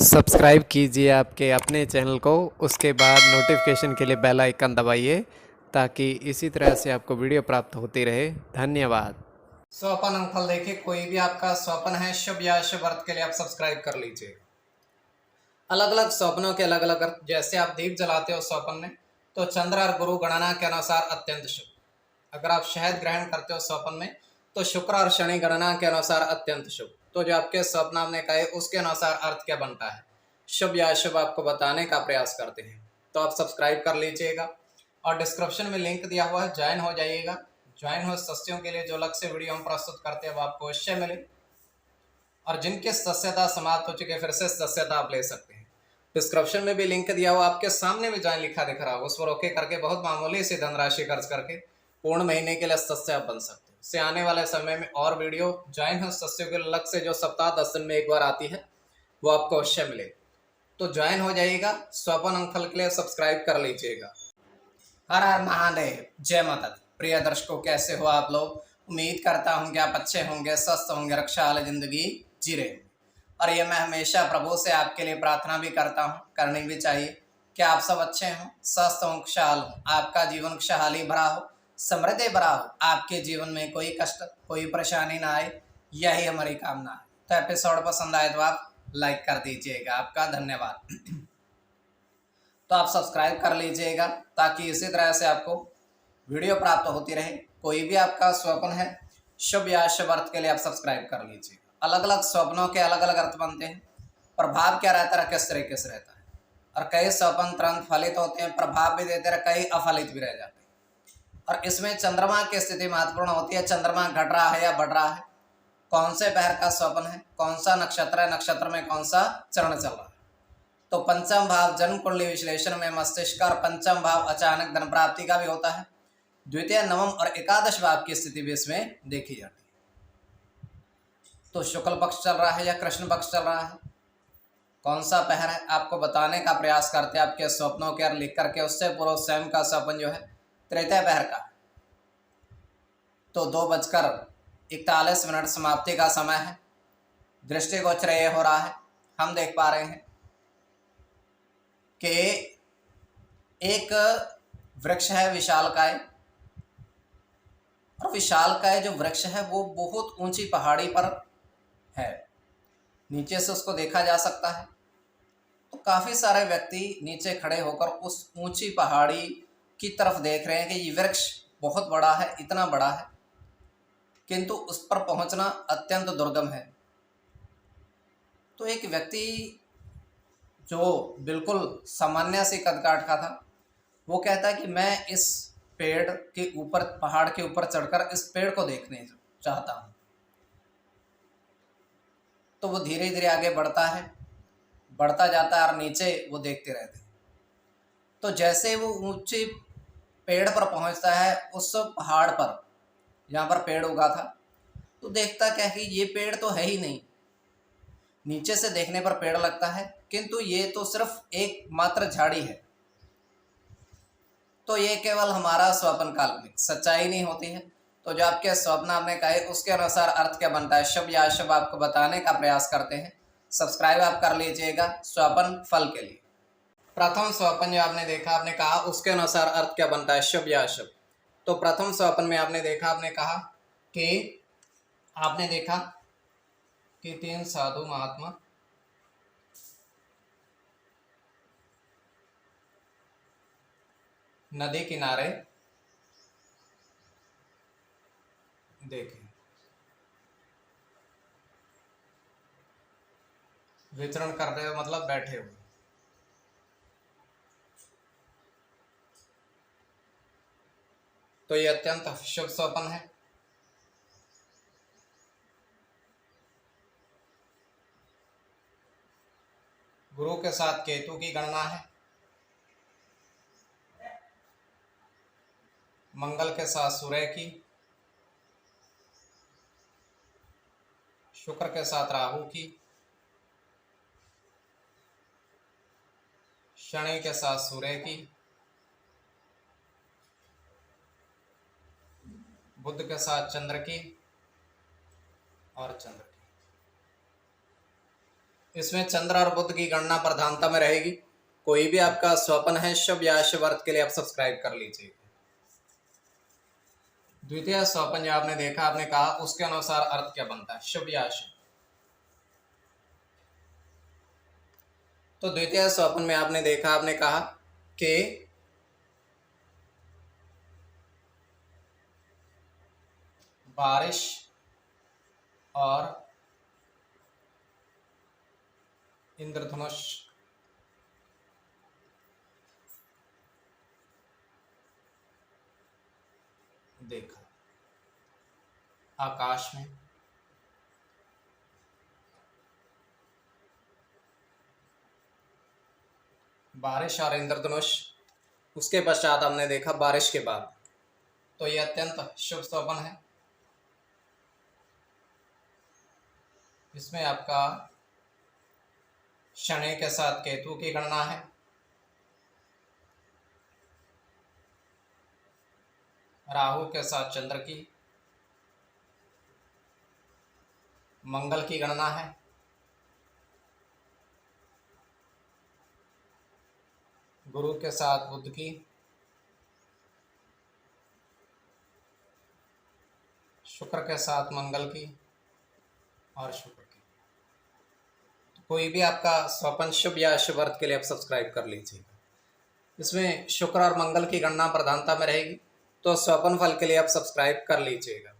Subscribe कीजिए आपके अपने चैनल को, उसके बाद नोटिफिकेशन के लिए बेल आइकन दबाइए ताकि इसी तरह से आपको वीडियो प्राप्त होती रहे। धन्यवाद। स्वपन अंगफल देखिए, कोई भी आपका स्वपन है शुभ या अशुभ अर्थ के लिए आप सब्सक्राइब कर लीजिए। अलग अलग स्वप्नों के अलग अलग अर्थ। जैसे आप दीप जलाते हो स्वपन में, तो चंद्र और गुरु गणना के अनुसार अत्यंत शुभ। अगर आप शहद ग्रहण करते हो स्वपन में, तो शुक्र और शनि गणना के अनुसार अत्यंत शुभ। तो जो आपके स्वप्न आपने कहे उसके अनुसार अर्थ क्या बनता है, शुभ या अशुभ, आपको बताने का प्रयास करते हैं। तो आप सब्सक्राइब कर लीजिएगा और डिस्क्रिप्शन में लिंक दिया हुआ है, ज्वाइन हो जाइएगा। ज्वाइन हो सदस्यों के लिए जो अलग से वीडियो हम प्रस्तुत करते हैं वो आपको अवश्य मिले, और जिनकी सदस्यता समाप्त हो चुकी है फिर से सदस्यता आप ले सकते हैं। डिस्क्रिप्शन में भी लिंक दिया हुआ, आपके सामने भी ज्वाइन लिखा दिख रहा होगा, उस पर ओके करके बहुत मामूली सी धनराशि खर्च करके पूर्ण महीने के लिए सदस्य आप बन सकते हो। इससे आने वाले समय में और वीडियो ज्वाइन हो सदस्यों के अलग से जो सप्ताह 10 दिन में एक बार आती है वो आपको अवश्य मिले। तो ज्वाइन हो जाइएगा। स्वपन अंगफल के लिए सब्सक्राइब कर लीजिएगा। हर हर महादेव, जय माता दी। प्रिय दर्शकों, कैसे हो आप लोग? उम्मीद करता हूं कि आप अच्छे होंगे, स्वस्थ होंगे, रक्षा वाली जिंदगी जी रहे होंगे। और ये मैं हमेशा प्रभु से आपके लिए प्रार्थना भी करता हूं, करनी भी चाहिए कि आप सब अच्छे हों, स्वस्थ हों, खुशहाल हों, आपका जीवन खुशहाली भरा हो, समृद्धि भरा हो, आपके जीवन में कोई कष्ट कोई परेशानी ना आए, यही हमारी कामना है। तो एपिसोड पसंद आए तो आप लाइक कर दीजिएगा, आपका धन्यवाद। तो आप सब्सक्राइब कर लीजिएगा ताकि इसी तरह से आपको वीडियो प्राप्त होती रहे। कोई भी आपका स्वप्न है शुभ या अशुभ अर्थ के लिए आप सब्सक्राइब कर लीजिएगा। अलग अलग स्वप्नों के अलग अलग अर्थ बनते हैं। प्रभाव क्या रहता है, किस तरीके से रहता है, और कई स्वप्न तुरंत फलित होते हैं, प्रभाव भी देते हैं, कई अफलित भी रह जाते हैं। और इसमें चंद्रमा की स्थिति महत्वपूर्ण होती है। चंद्रमा घट रहा है या बढ़ रहा है, कौन से पहर का स्वप्न है, कौन सा नक्षत्र है, नक्षत्र में कौन सा चरण चल रहा है। तो पंचम भाव जन्म कुंडली विश्लेषण में मस्तिष्क और पंचम भाव अचानक धन प्राप्ति का भी होता है। द्वितीय, नवम और एकादश भाव की स्थिति भी इसमें देखी जाती है। तो शुक्ल पक्ष चल रहा है या कृष्ण पक्ष चल रहा है, कौन सा पहर है, आपको बताने का प्रयास करते हैं आपके स्वप्नों के लिख करके। उससे पूर्व स्वयं का स्वप्न जो है तृतीय पहर का है। तो 2:41 समाप्ति का समय है। दृष्टिगोचर ये हो रहा है, हम देख पा रहे हैं कि एक वृक्ष है विशालकाय, और विशालकाय जो वृक्ष है वो बहुत ऊंची पहाड़ी पर है। नीचे से उसको देखा जा सकता है। तो काफी सारे व्यक्ति नीचे खड़े होकर उस ऊंची पहाड़ी की तरफ देख रहे हैं कि ये वृक्ष बहुत बड़ा है, इतना बड़ा है, किंतु उस पर पहुंचना अत्यंत दुर्गम है। तो एक व्यक्ति जो बिल्कुल सामान्य से कद काठ का था, वो कहता है कि मैं इस पेड़ के ऊपर, पहाड़ के ऊपर चढ़कर इस पेड़ को देखने चाहता हूं। तो वो धीरे धीरे आगे बढ़ता है, बढ़ता जाता है और नीचे वो देखते रहते हैं। तो जैसे वो ऊंचे पेड़ पर पहुंचता है, उस पहाड़ पर जहाँ पर पेड़ उगा था, तो देखता क्या कि ये पेड़ तो है ही नहीं। नीचे से देखने पर पेड़ लगता है, किंतु ये तो सिर्फ एक मात्र झाड़ी है। तो ये केवल हमारा स्वप्न, काल्पनिक, सच्चाई नहीं होती है। तो जो आपके स्वप्न आपने कहे उसके अनुसार अर्थ क्या बनता है, शुभ या अशुभ, आपको बताने का प्रयास करते हैं। सब्सक्राइब आप कर लीजिएगा स्वप्न फल के लिए। प्रथम स्वप्न जो आपने देखा, आपने कहा उसके अनुसार अर्थ क्या बनता है, शुभ या अशुभ। तो प्रथम स्वप्न में आपने देखा, आपने कहा कि आपने देखा कि 3 साधु महात्मा नदी किनारे देखे, विचरण कर रहे हो मतलब बैठे हुए। तो ये अत्यंत शुभ स्वप्न है। गुरु के साथ केतु की गणना है, मंगल के साथ सूर्य की, शुक्र के साथ राहु की, शनि के साथ सूर्य की, बुध के साथ चंद्र की और चंद्र की। इसमें चंद्र और बुध की गणना प्रधानता में रहेगी। कोई भी आपका स्वप्न है शुभ या अशुभ अर्थ के लिए आप सब्सक्राइब कर लीजिए। द्वितीय स्वप्न जो आपने देखा, आपने कहा उसके अनुसार अर्थ क्या बनता है, शुभ या अशुभ। तो द्वितीय स्वप्न में आपने देखा, आपने कहा कि बारिश और इंद्रधनुष देखा आकाश में। बारिश और इंद्रधनुष, उसके पश्चात हमने देखा बारिश के बाद। तो यह अत्यंत शुभ स्वप्न है। इसमें आपका शनि के साथ केतु की गणना है, राहु के साथ चंद्र की, मंगल की गणना है, गुरु के साथ बुध की, शुक्र के साथ मंगल की और शुक्र की। तो कोई भी आपका स्वप्न शुभ या अशुभ अर्थ के लिए आप सब्सक्राइब कर लीजिएगा। इसमें शुक्र और मंगल की गणना प्रधानता में रहेगी, तो स्वप्न फल के लिए आप सब्सक्राइब कर लीजिएगा।